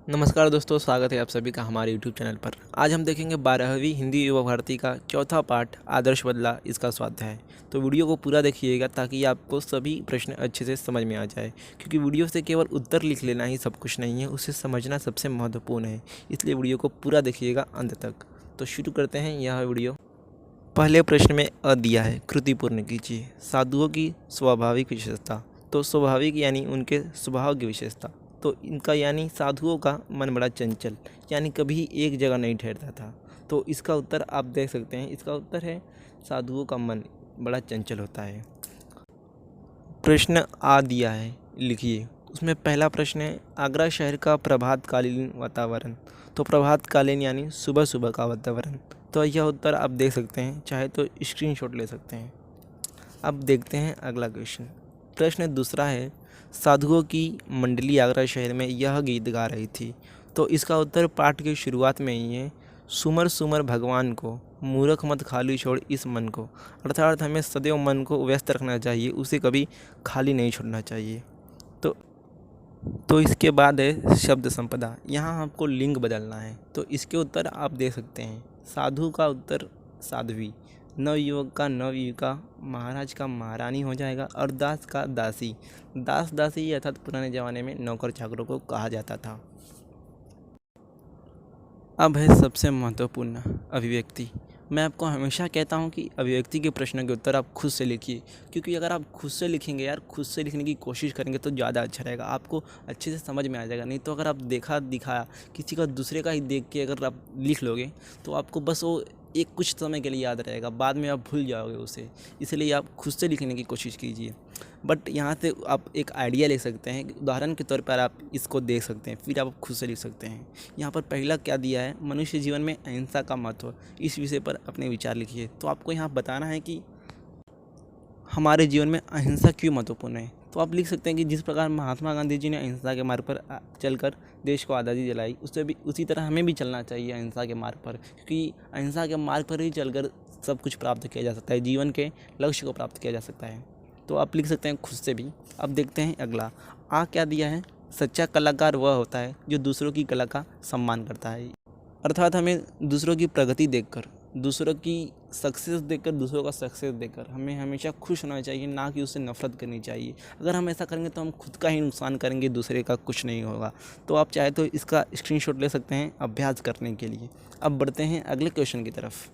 नमस्कार दोस्तों, स्वागत है आप सभी का हमारे YouTube चैनल पर। आज हम देखेंगे 12वीं हिंदी युवा भारती का चौथा पाठ आदर्श बदला, इसका स्वाध्याय। तो वीडियो को पूरा देखिएगा ताकि आपको सभी प्रश्न अच्छे से समझ में आ जाए, क्योंकि वीडियो से केवल उत्तर लिख लेना ही सब कुछ नहीं है, उसे समझना सबसे महत्वपूर्ण है। इसलिए वीडियो को पूरा देखिएगा अंत तक। तो शुरू करते हैं यह वीडियो। पहले प्रश्न में अ दिया है, कृति पूर्ण कीजिए। साधुओं की स्वाभाविक विशेषता। तो स्वाभाविक यानी उनके स्वभाव की विशेषता। तो इनका यानी साधुओं का मन बड़ा चंचल, यानी कभी एक जगह नहीं ठहरता था। तो इसका उत्तर आप देख सकते हैं, इसका उत्तर है साधुओं का मन बड़ा चंचल होता है। प्रश्न आ दिया है, लिखिए। उसमें पहला प्रश्न है, आगरा शहर का प्रभातकालीन वातावरण। तो प्रभातकालीन यानी सुबह सुबह का वातावरण। तो यह उत्तर आप देख सकते हैं, चाहे तो स्क्रीनशॉट ले सकते हैं। अब देखते हैं अगला क्वेश्चन। प्रश्न दूसरा है, साधुओं की मंडली आगरा शहर में यह गीत गा रही थी। तो इसका उत्तर पाठ की शुरुआत में ही है, सुमर सुमर भगवान को, मूर्ख मत खाली छोड़ इस मन को। अर्थात हमें सदैव मन को व्यस्त रखना चाहिए, उसे कभी खाली नहीं छोड़ना चाहिए। तो इसके बाद है शब्द संपदा। यहाँ आपको लिंग बदलना है। तो इसके उत्तर आप दे सकते हैं। साधु का उत्तर साध्वी, नवयुवक का नवयुवका, महाराज का महारानी हो जाएगा, और दास का दासी। दास दासी अर्थात पुराने ज़माने में नौकर चाकरों को कहा जाता था। अब है सबसे महत्वपूर्ण अभिव्यक्ति। मैं आपको हमेशा कहता हूं कि अभिव्यक्ति के प्रश्न के उत्तर आप खुद से लिखिए, क्योंकि अगर आप खुद से लिखेंगे यार, खुद से लिखने की कोशिश करेंगे तो ज़्यादा अच्छा रहेगा, आपको अच्छे से समझ में आ जाएगा। नहीं तो अगर आप देखा दिखाया किसी का दूसरे का ही देख के अगर आप लिख लोगे तो आपको बस वो एक कुछ समय के लिए याद रहेगा, बाद में आप भूल जाओगे उसे। इसलिए आप खुद से लिखने की कोशिश कीजिए। बट यहाँ से आप एक आइडिया ले सकते हैं, उदाहरण के तौर पर आप इसको देख सकते हैं, फिर आप खुद से लिख सकते हैं। यहाँ पर पहला क्या दिया है, मनुष्य जीवन में अहिंसा का महत्व। इस विषय पर अपने विचार लिखिए। तो आपको यहाँ बताना है कि हमारे जीवन में अहिंसा क्यों महत्वपूर्ण है। तो आप लिख सकते हैं कि जिस प्रकार महात्मा गांधी जी ने अहिंसा के मार्ग पर चलकर देश को आज़ादी दिलाई, उससे भी उसी तरह हमें भी चलना चाहिए अहिंसा के मार्ग पर, क्योंकि अहिंसा के मार्ग पर ही चलकर सब कुछ प्राप्त किया जा सकता है, जीवन के लक्ष्य को प्राप्त किया जा सकता है। तो आप लिख सकते हैं खुद से भी। अब देखते हैं अगला। आ क्या दिया है, सच्चा कलाकार वह होता है जो दूसरों की कला का सम्मान करता है। अर्थात हमें दूसरों की प्रगति देखकर, दूसरों की सक्सेस देखकर, दूसरों का सक्सेस देखकर हमें हमेशा खुश होना चाहिए, ना कि उससे नफरत करनी चाहिए। अगर हम ऐसा करेंगे तो हम खुद का ही नुकसान करेंगे, दूसरे का कुछ नहीं होगा। तो आप चाहे तो इसका स्क्रीनशॉट ले सकते हैं अभ्यास करने के लिए। अब बढ़ते हैं अगले क्वेश्चन की तरफ।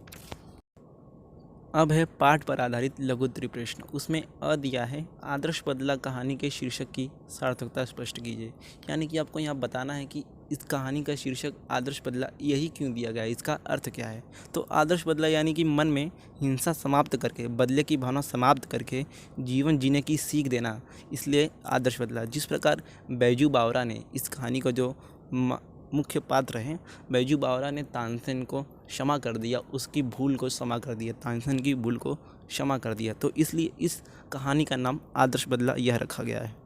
अब है पाठ पर आधारित लघुत्तरी प्रश्न। उसमें अ दिया है, आदर्श बदला कहानी के शीर्षक की सार्थकता स्पष्ट कीजिए। यानी कि आपको यहाँ बताना है कि इस कहानी का शीर्षक आदर्श बदला यही क्यों दिया गया है, इसका अर्थ क्या है। तो आदर्श बदला यानी कि मन में हिंसा समाप्त करके, बदले की भावना समाप्त करके जीवन जीने की सीख देना, इसलिए आदर्श बदला। जिस प्रकार बैजू बावरा ने इस कहानी का जो मुख्य पात्र हैं, बैजू बावरा ने तानसेन को क्षमा कर दिया, उसकी भूल को क्षमा कर दिया, तानसेन की भूल को क्षमा कर दिया। तो इसलिए इस कहानी का नाम आदर्श बदला यह रखा गया है।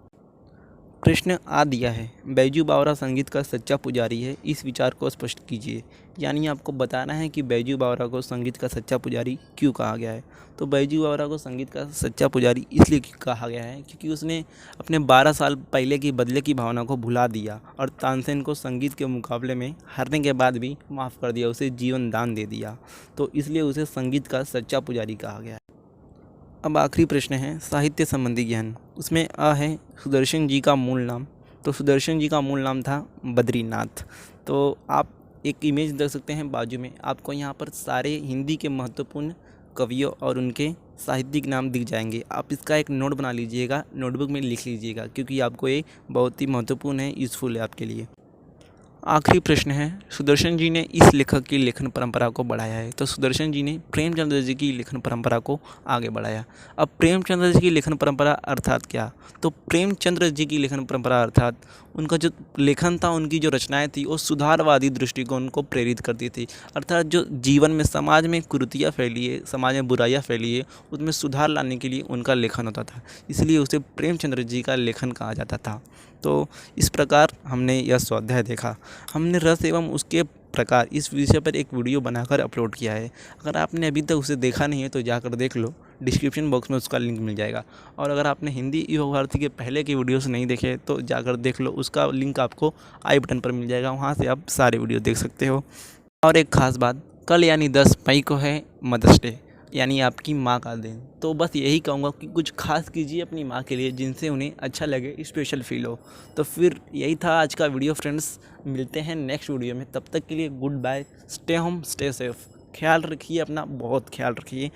प्रश्न आ दिया है, बैजू बावरा संगीत का सच्चा पुजारी है, इस विचार को स्पष्ट कीजिए। यानी आपको बताना है कि बैजू बावरा को संगीत का सच्चा पुजारी क्यों कहा गया है। तो बैजू बावरा को संगीत का सच्चा पुजारी इसलिए कहा गया है क्योंकि उसने अपने 12 साल पहले की बदले की भावना को भुला दिया और तानसेन को संगीत के मुकाबले में हारने के बाद भी माफ़ कर दिया, उसे जीवन दान दे दिया। तो इसलिए उसे संगीत का सच्चा पुजारी कहा गया है। अब आखिरी प्रश्न है साहित्य संबंधी ज्ञान। उसमें अ है, सुदर्शन जी का मूल नाम। तो सुदर्शन जी का मूल नाम था बद्रीनाथ। तो आप एक इमेज देख सकते हैं बाजू में, आपको यहाँ पर सारे हिंदी के महत्वपूर्ण कवियों और उनके साहित्यिक नाम दिख जाएंगे। आप इसका एक नोट बना लीजिएगा, नोटबुक में लिख लीजिएगा, क्योंकि आपको ये बहुत ही महत्वपूर्ण है, यूज़फुल है आपके लिए। आखिरी प्रश्न है, सुदर्शन जी ने इस लेखक की लेखन परंपरा को बढ़ाया है। तो सुदर्शन जी ने प्रेमचंद्र जी की लेखन परंपरा को आगे बढ़ाया। अब प्रेमचंद्र जी की लेखन परंपरा अर्थात क्या। तो प्रेमचंद्र जी की लेखन परंपरा अर्थात उनका जो लेखन था, उनकी जो रचनाएं थी, वो सुधारवादी दृष्टिकोण को प्रेरित करती थी। अर्थात जो जीवन में समाज में कुरीतियाँ फैली है, समाज में बुराइयाँ फैली है, उसमें सुधार लाने के लिए उनका लेखन होता था, इसलिए उसे प्रेमचंद्र जी का लेखन कहा जाता था। तो इस प्रकार हमने यह स्वाध्याय देखा। हमने रस एवं उसके प्रकार इस विषय पर एक वीडियो बनाकर अपलोड किया है। अगर आपने अभी तक उसे देखा नहीं है तो जाकर देख लो। डिस्क्रिप्शन बॉक्स में उसका लिंक मिल जाएगा। और अगर आपने हिंदी युवा भारती के पहले के वीडियोस नहीं देखे तो जाकर देख लो, उसका लिंक आपको आई बटन पर मिल जाएगा, वहाँ से आप सारे वीडियो देख सकते हो। और एक ख़ास बात, कल यानी 10 मई को है मदर्स डे, यानी आपकी माँ का दिन। तो बस यही कहूँगा कि कुछ खास कीजिए अपनी माँ के लिए, जिनसे उन्हें अच्छा लगे, स्पेशल फील हो। तो फिर यही था आज का वीडियो फ्रेंड्स, मिलते हैं नेक्स्ट वीडियो में। तब तक के लिए goodbye, stay home stay safe, ख्याल रखिए अपना, बहुत ख्याल रखिए।